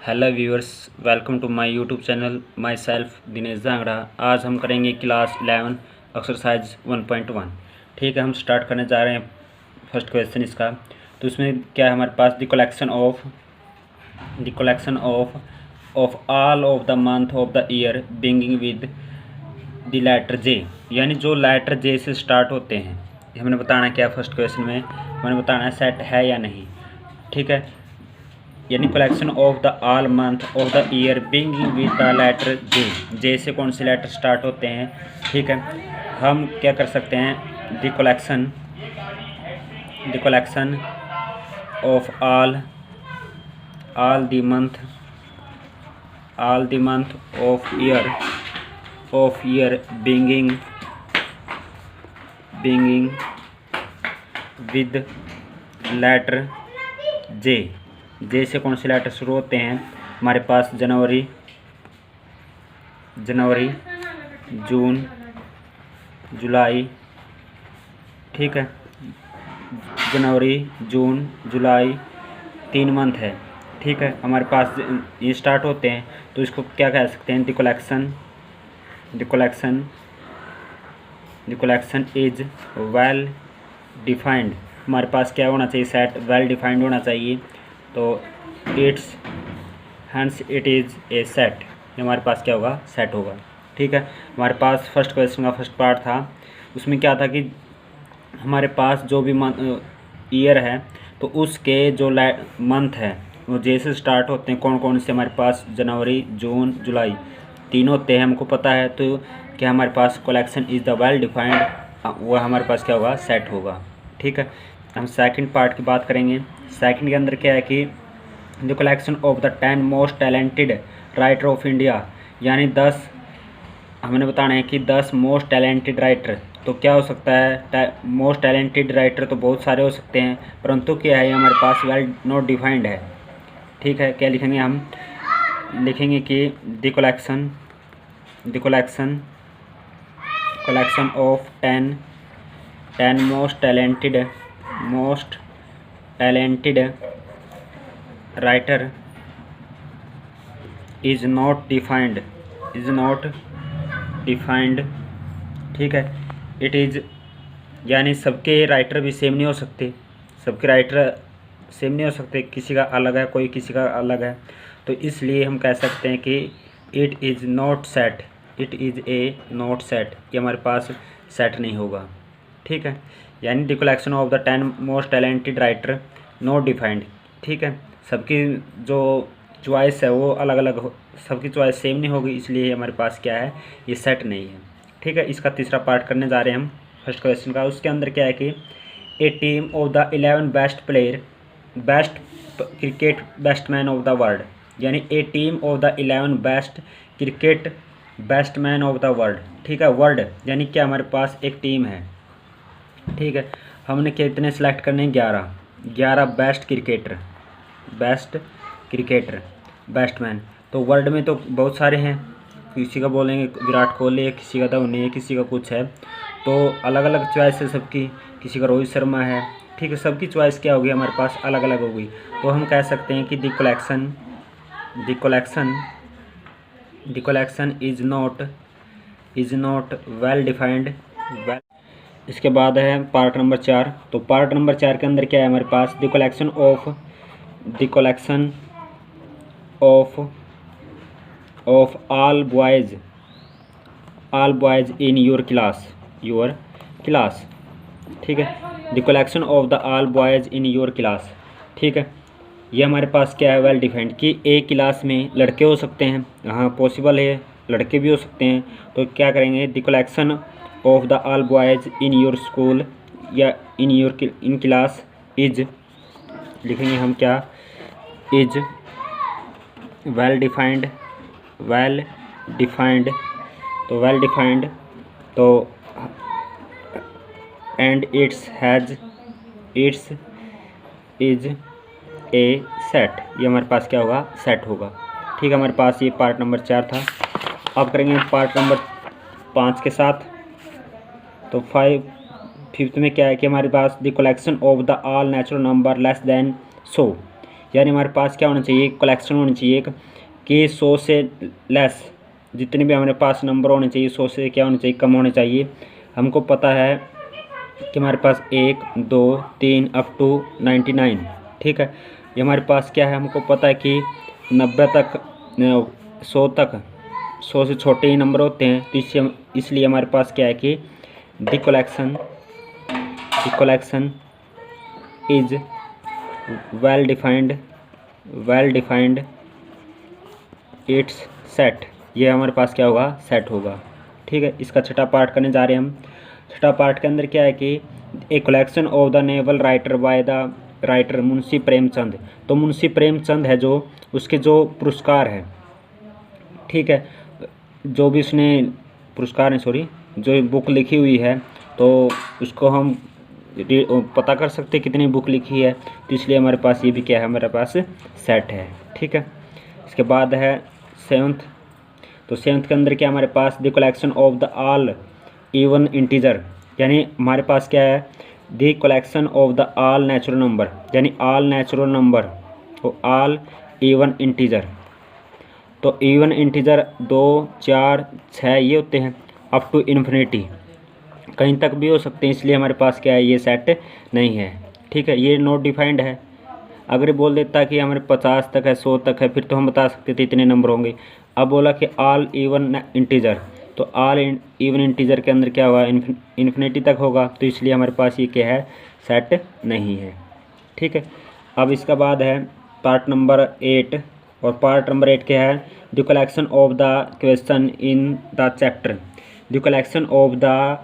Hello viewers, welcome to my YouTube channel. Myself Dinesh Jangra. आज हम करेंगे क्लास 11 एक्सरसाइज 1.1। ठीक है, हम स्टार्ट करने जा रहे हैं फर्स्ट क्वेश्चन इसका। तो इसमें क्या है हमारे पास, the collection of all of the month of the year beginning with the letter J, यानी जो लेटर जे से स्टार्ट होते हैं। हमने बताना क्या फर्स्ट क्वेश्चन में, हमने बताना है सेट है या नहीं। ठीक है, यानी collection of the all month of the year beginning with the letter J. J से कौन से लेटर स्टार्ट होते हैं। ठीक है, हम क्या कर सकते हैं, the collection of all the month of year beginning with letter J. J से कौन से लेटर शुरू होते हैं हमारे पास, जनवरी, जून, जुलाई। ठीक है, जनवरी, जून, जुलाई 3 मंथ है। ठीक है, हमारे पास ये स्टार्ट होते हैं, तो इसको क्या कह सकते हैं, the collection is well defined. हमारे पास क्या होना चाहिए, सेट वेल डिफाइंड होना चाहिए। तो hence it is a set, हमारे पास क्या होगा, सेट होगा। ठीक है, हमारे पास फर्स्ट क्वेश्चन का फर्स्ट पार्ट था, उसमें क्या था कि हमारे पास जो भी ईयर है तो उसके जो मंथ है वो जैसे स्टार्ट होते हैं, कौन कौन से हमारे पास, जनवरी, जून, जुलाई 3 होते हैं, हमको पता है। तो क्या हमारे पास collection is the well defined, वह हमारे पास क्या होगा, सेट होगा। ठीक है, हम सेकंड पार्ट की बात करेंगे। सेकंड के अंदर क्या है कि the collection of the 10 most talented writer of India, यानी 10 हमने बताना है कि 10 मोस्ट टैलेंटेड राइटर। तो क्या हो सकता है, मोस्ट टैलेंटेड राइटर तो बहुत सारे हो सकते हैं, परंतु क्या है हमारे पास वेल नॉट डिफाइंड है। ठीक है, क्या लिखेंगे, हम लिखेंगे कि the collection of 10 most talented writer is not defined. ठीक है, इट इज़, यानी सबके राइटर भी सेम नहीं हो सकते, किसी का अलग है, कोई किसी का अलग है। तो इसलिए हम कह सकते हैं कि it is A not set, ये हमारे पास सेट नहीं होगा। ठीक है, यानी the collection of the 10 most talented writer not defined. ठीक है, सबकी जो चॉइस है वो अलग अलग हो, सबकी चॉइस सेम नहीं होगी, इसलिए हमारे पास क्या है, ये सेट नहीं है। ठीक है, इसका तीसरा पार्ट करने जा रहे हैं हम फर्स्ट क्वेश्चन का। उसके अंदर क्या है कि a team of the 11 best cricket batsman of the world, यानी a team of the 11 best cricket batsman of the world. ठीक है, वर्ल्ड यानी क्या, हमारे पास एक टीम है। ठीक है, हमने कितने सेलेक्ट करने हैं, 11 बेस्ट क्रिकेटर बैट्समैन। तो वर्ल्ड में तो बहुत सारे हैं, किसी का बोलेंगे विराट कोहली है, किसी का धोनी है, किसी का कुछ है। तो अलग अलग चॉइस है सबकी, किसी का रोहित शर्मा है। ठीक है, सबकी चॉइस क्या होगी, हमारे पास अलग अलग होगी। तो हम कह सकते हैं कि the collection is not well defined. इसके बाद है पार्ट नंबर 4। तो पार्ट नंबर 4 के अंदर क्या है हमारे पास, the collection of all boys in your class. ठीक है, the collection of the all boys in your class. ठीक है, ये हमारे पास क्या है, वेल डिफाइंड, कि एक क्लास में लड़के हो सकते हैं, हाँ पॉसिबल है, लड़के भी हो सकते हैं। तो क्या करेंगे, the collection of the all boys in your school या इन क्लास इज, लिखेंगे हम क्या, इज वेल डिफाइंड। तो and it's is a set, ये हमारे पास क्या होगा, सेट होगा। ठीक है, हमारे पास ये पार्ट नंबर 4 था। अब करेंगे पार्ट नंबर 5 के साथ। तो फिफ्थ में क्या है कि हमारे पास the collection of the all natural number less than सो, यानी हमारे पास क्या होना चाहिए, कलेक्शन होनी चाहिए कि 100 से लेस जितने भी हमारे पास नंबर होने चाहिए 100 से क्या होने चाहिए, कम होने चाहिए। हमको पता है कि हमारे पास 1 2 3 अप टू 99, ठीक है। ये हमारे पास क्या है, हमको पता है कि 90 तक 100 तक 100 से छोटे ही नंबर होते हैं, तो इसलिए हमारे पास क्या है कि the collection is well defined it's set. ये हमारे पास क्या होगा, सेट होगा, ठीक है। इसका छठा पार्ट करने जा रहे हैं हम। छठा पार्ट के अंदर क्या है कि a collection of the novel writer by the writer Munshi Premchand. तो मुंशी प्रेमचंद है जो उसके जो पुरस्कार है, ठीक है, जो भी उसने पुरस्कार है, सॉरी, जो बुक लिखी हुई है, तो उसको हम पता कर सकते कितनी बुक लिखी है, तो इसलिए हमारे पास ये भी क्या है, हमारे पास सेट है, ठीक है। इसके बाद है सेवंथ। तो सेवंथ के अंदर क्या हमारे पास, the collection of the all even integer, यानी हमारे पास क्या है, the collection of the all natural number, यानी ऑल नेचुरल नंबर, तो ऑल इवन इंटीजर। तो इवन इंटीजर 2 4 6 ये होते हैं, अप टू इन्फिनिटी, कहीं तक भी हो सकते हैं, इसलिए हमारे पास क्या है, ये सेट नहीं है, ठीक है। ये नॉट डिफाइंड है। अगर बोल देता कि हमारे 50 तक है, 100 तक है, फिर तो हम बता सकते थे इतने नंबर होंगे। अब बोला कि ऑल इवन इंटीजर, तो ऑल इवन इंटीजर के अंदर क्या होगा, इन्फिनिटी तक होगा, तो इसलिए हमारे पास ये क्या है, सेट नहीं है, ठीक है। अब इसका बाद है पार्ट नंबर 8, और पार्ट नंबर 8 क्या है, the collection of the question in the chapter. The collection of the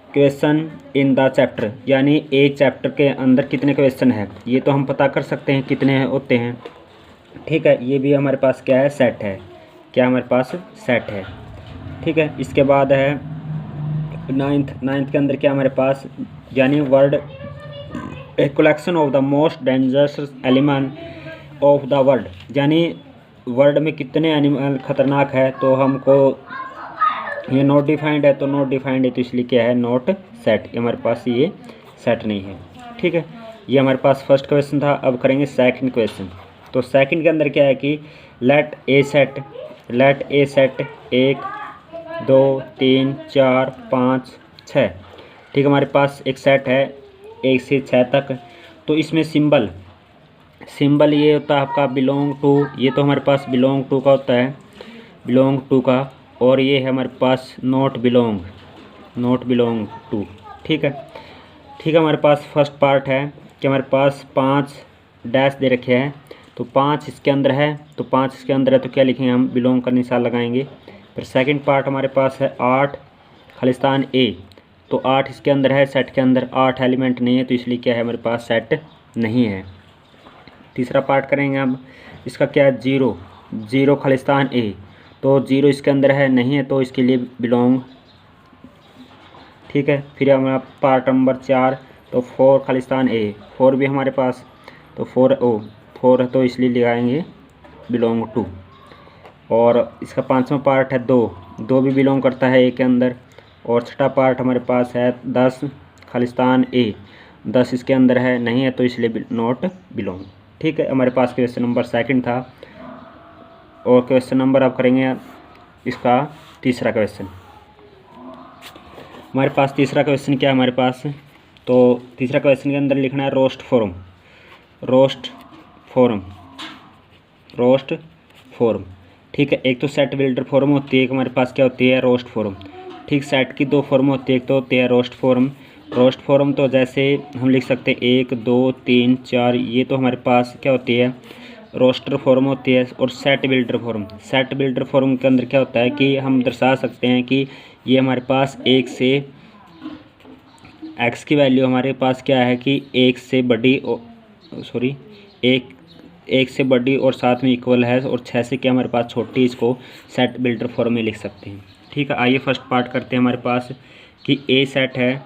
question in the chapter, यानी एक चैप्टर के अंदर कितने क्वेश्चन हैं, ये तो हम पता कर सकते हैं कितने होते हैं, ठीक है। ये भी हमारे पास क्या है, सेट है, क्या हमारे पास सेट है, ठीक है। इसके बाद है नाइन्थ के अंदर क्या हमारे पास, यानी word, A collection of the most dangerous animal of the world, यानी वर्ल्ड में कितने एनिमल खतरनाक है, तो हमको ये नॉट डिफाइंड है, तो नॉट डिफाइंड है, तो इसलिए क्या है, नॉट सेट, हमारे पास ये सेट नहीं है, ठीक है। ये हमारे पास फर्स्ट क्वेश्चन था। अब करेंगे सेकंड क्वेश्चन। तो सेकंड के अंदर क्या है कि लेट ए सेट 1 2 3 4 5 6, ठीक है। हमारे पास एक सेट है 1 से 6 तक। तो इसमें सिंबल ये होता है आपका बिलोंग टू, ये तो हमारे पास बिलोंग टू का होता है, बिलोंग टू का, और ये है हमारे पास नॉट बिलोंग टू, ठीक है। ठीक है, हमारे पास फर्स्ट पार्ट है कि हमारे पास 5 डैश दे रखे हैं, तो 5 इसके अंदर है, तो 5 इसके अंदर है, तो क्या लिखेंगे हम, बिलोंग का निशान लगाएंगे। फिर सेकंड पार्ट हमारे पास है 8 खालिस्तान ए, तो 8 इसके अंदर है, सेट के अंदर 8 एलिमेंट नहीं है, तो इसलिए क्या है, हमारे पास सेट नहीं है। तीसरा पार्ट करेंगे हम, इसका क्या है, 0 खालिस्तान ए, तो 0 इसके अंदर है, नहीं है, तो इसके लिए बिलोंग, ठीक है। फिर हमारा पार्ट नंबर 4, तो 4 खालिस्तान ए, 4 भी हमारे पास, तो 4 है, तो इसलिए लगाएंगे बिलोंग टू। और इसका 5वां पार्ट है 2 भी बिलोंग करता है ए के अंदर। और छठा पार्ट हमारे पास है 10 खालिस्तान ए, 10 इसके अंदर है, नहीं है, तो इसलिए नॉट बिलोंग, ठीक है। हमारे पास क्वेश्चन नंबर सेकंड था। और क्वेश्चन नंबर आप करेंगे इसका तीसरा क्वेश्चन। हमारे पास तीसरा क्वेश्चन क्या है हमारे पास, तो तीसरा क्वेश्चन के अंदर लिखना है रोस्ट फॉर्म, ठीक है। एक तो सेट बिल्डर फॉर्म होती है, एक हमारे पास क्या होती है, रोस्ट फॉर्म, ठीक। सेट की 2 फॉर्म होती है, एक तो होती है रोस्ट फॉर्म, तो जैसे हम लिख सकते हैं 1 2 3 4, ये तो हमारे पास क्या होती है, रोस्टर फॉर्म होती है। और सेट बिल्डर फॉर्म के अंदर क्या होता है कि हम दर्शा सकते हैं कि ये हमारे पास 1 से x की वैल्यू हमारे पास क्या है कि 1 से बड़ी और साथ में इक्वल है, और 6 से क्या हमारे पास छोटी, इसको सेट बिल्डर फॉर्म में लिख सकते हैं, ठीक है। आइए फर्स्ट पार्ट करते हैं। हमारे पास कि ए सेट है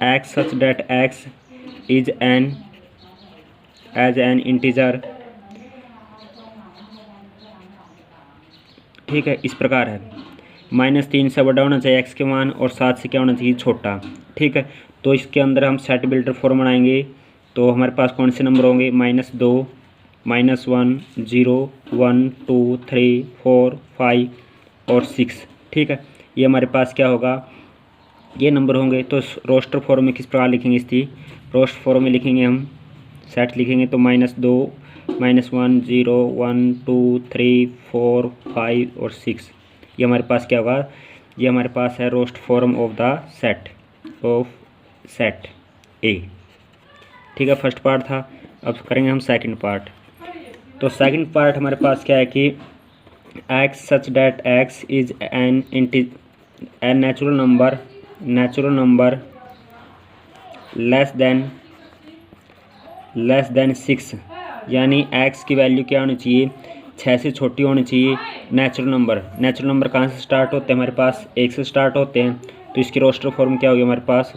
x such that x is as an integer, ठीक है। इस प्रकार है, -3 से बड़ा होना चाहिए x के मान, और 7 से क्या होना चाहिए, छोटा, ठीक है। तो इसके अंदर हम सेट बिल्डर फॉर्म बनाएंगे तो हमारे पास कौन से नंबर होंगे, -2, -1, 0, 1, 2, 3, 4, 5 और 6। ठीक है, ये हमारे पास क्या होगा, ये नंबर होंगे। तो रोस्टर फॉर्म में किस प्रकार लिखेंगे, इसकी रोस्टर फॉर्म में लिखेंगे हम, सेट लिखेंगे तो -2, -1, 0, 1, 2, 3, 4, 5 और 6। ये हमारे पास क्या होगा, ये हमारे पास है roast form of the set ए। ठीक है, फर्स्ट पार्ट था। अब करेंगे हम सेकंड पार्ट। तो सेकंड पार्ट हमारे पास क्या है कि x such that x is an natural number less then 6, यानी x की वैल्यू क्या होनी चाहिए, 6 से छोटी होनी चाहिए। नेचुरल नंबर कहाँ से स्टार्ट होते हैं, हमारे पास 1 से स्टार्ट होते हैं। तो इसकी रोस्टर फॉर्म क्या होगी हमारे पास,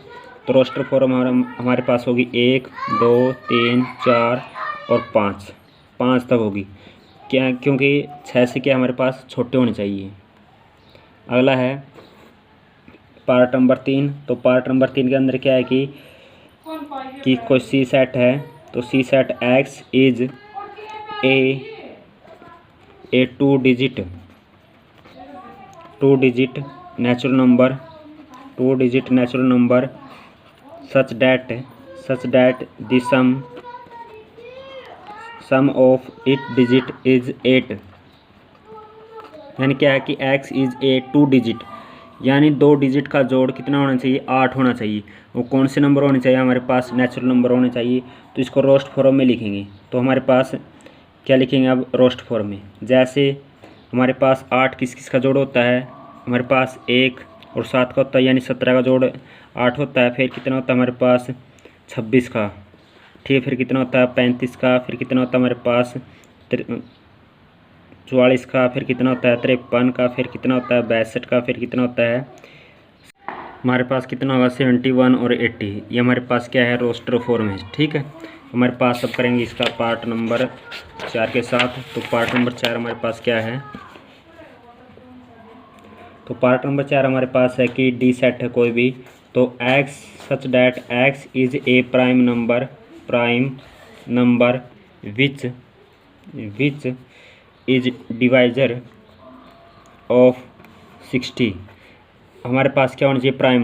तो रोस्टर फॉर्म हमारे पास होगी 1, 2, 3, 4 और 5 तक होगी क्या, क्योंकि 6 से क्या हमारे पास छोटे होने चाहिए। अगला है पार्ट नंबर 3। तो पार्ट नंबर 3 के अंदर क्या है कि कोई सी सेट है, तो C set X is a two digit natural number such that the sum of it digit is 8। यानी क्या है कि x इज ए 2 डिजिट, यानी 2 डिजिट का जोड़ कितना होना चाहिए, 8 होना चाहिए। वो कौन से नंबर होने चाहिए हमारे पास, नेचुरल नंबर होने चाहिए। तो इसको रोस्ट फॉर्म में लिखेंगे। तो हमारे पास क्या लिखेंगे अब रोस्ट फॉर्म में, जैसे हमारे पास 8 किस का जोड़ होता है, हमारे पास 1 और 7 का होता है, यानी 17 का जोड़ 8 होता है। फिर कितना होता है हमारे पास 26 का, ठीक है। फिर कितना होता है 35 का, फिर कितना होता है हमारे पास 44 का, फिर कितना होता है 53 का, फिर कितना होता है 62 का, फिर कितना होता है हमारे पास कितना होगा 71 और 80। ये हमारे पास क्या है रोस्टर फॉर्म है। ठीक है, हमारे पास अब करेंगे इसका पार्ट नंबर 4 के साथ। तो पार्ट नंबर 4 हमारे पास क्या है, तो पार्ट नंबर 4 हमारे पास है कि डी सेट है कोई भी, तो x such that x is a prime number which is divisor of 60। हमारे पास क्या होना चाहिए, प्राइम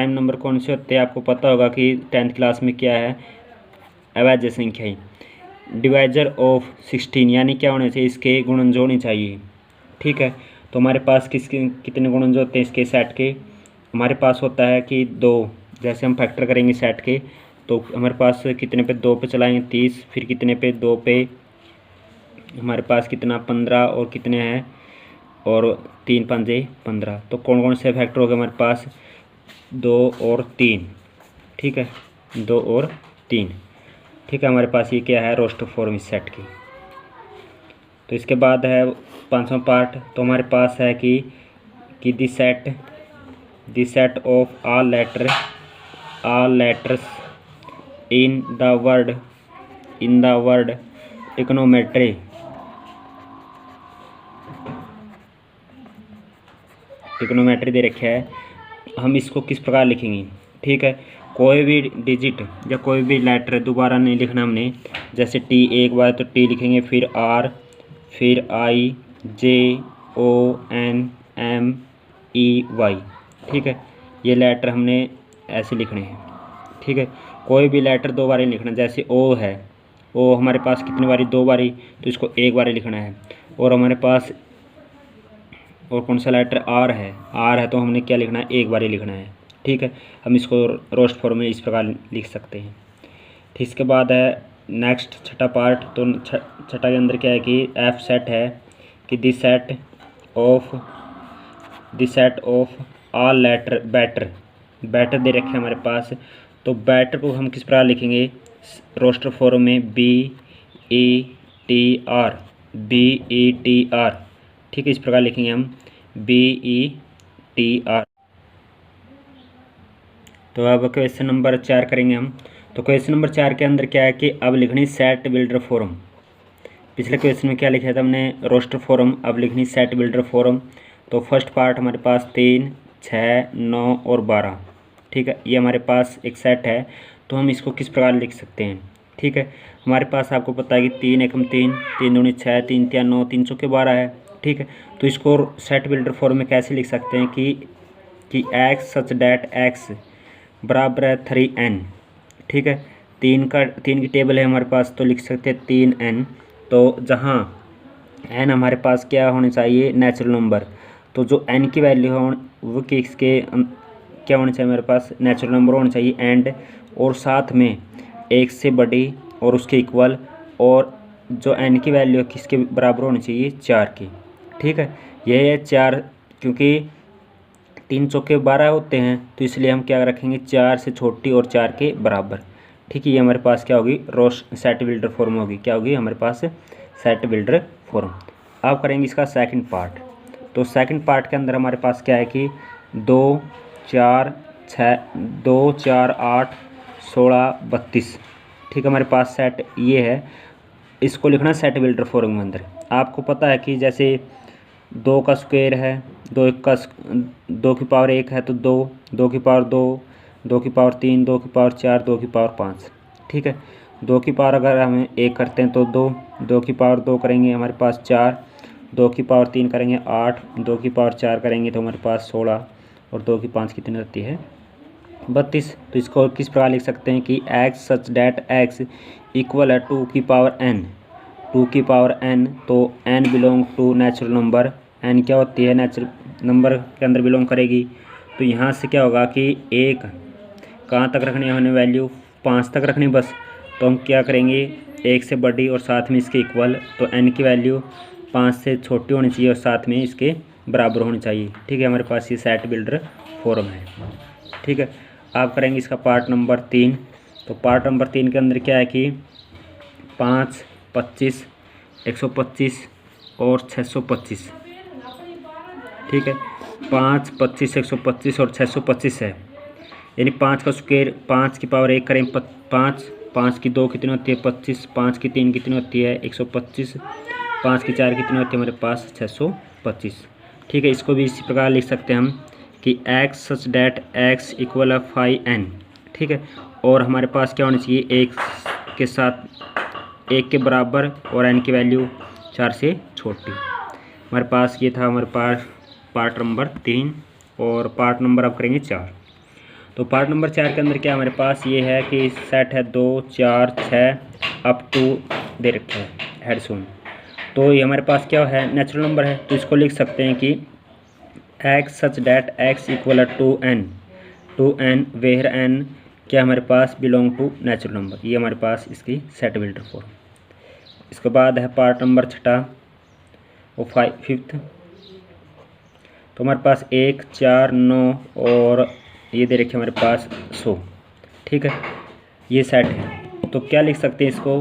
नंबर कौन से होते हैं, आपको पता होगा कि 10th क्लास में क्या है, अवैध संख्या ही। डिवाइजर ऑफ 16 यानी क्या होने चाहिए, इसके गुणनज होने चाहिए। ठीक है, तो हमारे पास कितने गुणनज होते हैं इसके सेट के, हमारे पास होता है कि 2। जैसे हम फैक्टर करेंगे सेट के, तो हमारे पास कितने पे 2 पे चलाएंगे 30, फिर कितने पे 2 पे हमारे पास कितना 15 और कितने हैं, और 3 पंजे 15। तो कौन कौन से फैक्टर हो गए हमारे पास, 2 और 3। ठीक है, 2 और 3। ठीक है, हमारे पास ये क्या है रोस्टर फॉर्म इस सेट की। तो इसके बाद है 5वां पार्ट। तो हमारे पास है कि the set of all letters in the word trigonometry दे रखा है। हम इसको किस प्रकार लिखेंगे, ठीक है, कोई भी डिजिट या कोई भी लेटर दोबारा नहीं लिखना हमने। जैसे टी एक बार तो टी लिखेंगे, फिर आर, फिर आई, जे, ओ, एन, एम, ई, वाई। ठीक है, ये लेटर हमने ऐसे लिखने हैं। ठीक है, कोई भी लेटर 2 बारी लिखना। जैसे ओ है, ओ हमारे पास कितनी बारी, 2 बारी, तो इसको 1 बारी लिखना है। और हमारे पास और कौन सा लेटर आर है तो हमने क्या लिखना है, 1 बारी लिखना है। ठीक है, हम इसको रोस्ट फॉर्म में इस प्रकार लिख सकते हैं। ठीक, इसके बाद है नेक्स्ट छठा पार्ट। तो छठा के अंदर क्या है कि एफ सेट है कि the set of all letter better दे रखे हमारे पास। तो बैटर को हम किस प्रकार लिखेंगे, रोस्टर फॉर्म में BETR। ठीक है, इस प्रकार लिखेंगे हम BETR। तो अब क्वेश्चन नंबर 4 करेंगे हम। तो क्वेश्चन नंबर 4 के अंदर क्या है कि अब लिखनी सेट बिल्डर फॉर्म। पिछले क्वेश्चन में क्या लिखा था हमने, रोस्टर फॉर्म, अब लिखनी सेट बिल्डर फॉर्म। तो फर्स्ट पार्ट हमारे पास 3, 6, 9 और 12। ठीक है, ये हमारे पास एक सेट है। तो हम इसको किस प्रकार लिख सकते हैं, ठीक है। हमारे पास आपको पता है कि 3 एकम 3, 3 दूनी 6, 3 तिया 9, 3 चौके 12 है, ठीक है। तो इसको सेट बिल्डर फॉर्म में कैसे लिख सकते हैं कि एक्स सच डैट एक्स बराबर है 3n, ठीक है। 3 की टेबल है हमारे पास, तो लिख सकते हैं 3n। तो जहाँ n हमारे पास क्या होने चाहिए, नेचुरल नंबर, तो जो n की वैल्यू हो वो किसके क्या होने चाहिए, मेरे पास नेचुरल नंबर होने चाहिए एंड, और साथ में एक से बड़ी और उसके इक्वल, और जो n की वैल्यू किसके बराबर होनी चाहिए, 4 की, ठीक है। यह है 4, क्योंकि 3 चौके 12 होते हैं, तो इसलिए हम क्या रखेंगे, 4 से छोटी और 4 के बराबर, ठीक है। ये हमारे पास क्या होगी, रोस सेट बिल्डर फॉर्म होगी, क्या होगी हमारे पास, सेट बिल्डर फॉर्म। अब करेंगे इसका सेकंड पार्ट। तो सेकंड पार्ट के अंदर हमारे पास क्या है कि 2 4 6 2 4 8 16 32, ठीक है। हमारे पास सेट ये है, इसको लिखना सेट बिल्डर फॉर्म के अंदर। आपको पता है कि जैसे 2 का स्क्वायर है, 2 की पावर 1 है, तो 2 की पावर 2, 2 की पावर 3, 2 की पावर 4, 2 की पावर 5, ठीक है। 2 की पावर अगर हम 1 करते हैं तो 2 की पावर 2 करेंगे हमारे पास 4, 2 की पावर 3 करेंगे 8, 2 की पावर 4 करेंगे तो हमारे पास 16, और 2 की 5 कितनी रहती है, 32। तो इसको किस प्रकार लिख सकते हैं कि x such that x equal है 2 की पावर n, 2 की पावर n, तो n belong to natural number, n क्या होती है, नेचुरल नंबर के अंदर बिलोंग करेगी। तो यहाँ से क्या होगा कि एक कहाँ तक रखनी है हमने वैल्यू, 5 तक रखनी बस। तो हम क्या करेंगे, 1 से बड़ी और साथ में इसके इक्वल, तो n की वैल्यू 5 से छोटी होनी चाहिए और साथ में इसके बराबर होनी चाहिए, ठीक है। हमारे पास ये सेट बिल्डर फॉर्म है, ठीक है। आप करेंगे इसका पार्ट नंबर 3। तो पार्ट नंबर 3 के अंदर क्या है कि 5, 25, 125 और 625, ठीक है। 5, 25, 125 और 625 है, यानी 5 का स्क्वायर, 5 की पावर 1 करें 5, 5 की 2 कितनी होती है 25, 5 की 3 कितनी होती है 125, 5 की 4 कितनी होती है हमारे पास 625, ठीक है। इसको भी इसी प्रकार लिख सकते हैं हम कि x such that x equal है 5n, ठीक है। और हमारे पास क्या होना चाहिए, 1 के साथ 1 के बराबर और n की वैल्यू 4 से छोटी। हमारे पास ये था हमारे पास पार्ट नंबर 3, और पार्ट नंबर अब करेंगे 4। तो पार्ट नंबर 4 के अंदर क्या हमारे पास ये है कि सेट है 2 4 6 अप टू दे रखे है हेडसोन। तो ये हमारे पास क्या है, नेचुरल नंबर है, तो इसको लिख सकते हैं कि x such that x equal to n where n क्या हमारे पास बिलोंग टू नेचुरल नंबर। ये हमारे पास इसकी सेट बिल्डर फॉर्म। इसके बाद है पार्ट नंबर 6 और 5th। तो हमारे पास 1 4 9 और ये दे रखे हमारे पास 100, ठीक है। ये सेट है, तो क्या लिख सकते हैं इसको,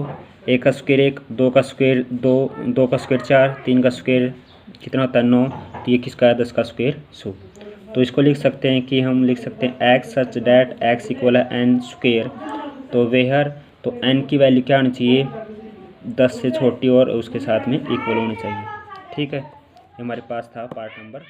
1 का स्क्वायर 1, 2 का स्क्वायर 2, 2 का स्क्वायर 4, 3 का स्क्वायर कितना होता है 9, तो ये किसका है 10 का स्क्वायर 100। तो इसको लिख सकते हैं कि हम लिख सकते हैं x such that x equal है n स्क्वायर, तो वेयर, तो n की वैल्यू क्या होनी चाहिए 10 से छोटी और उसके साथ में इक्वल होनी चाहिए, ठीक है। हमारे पास था पार्ट नंबर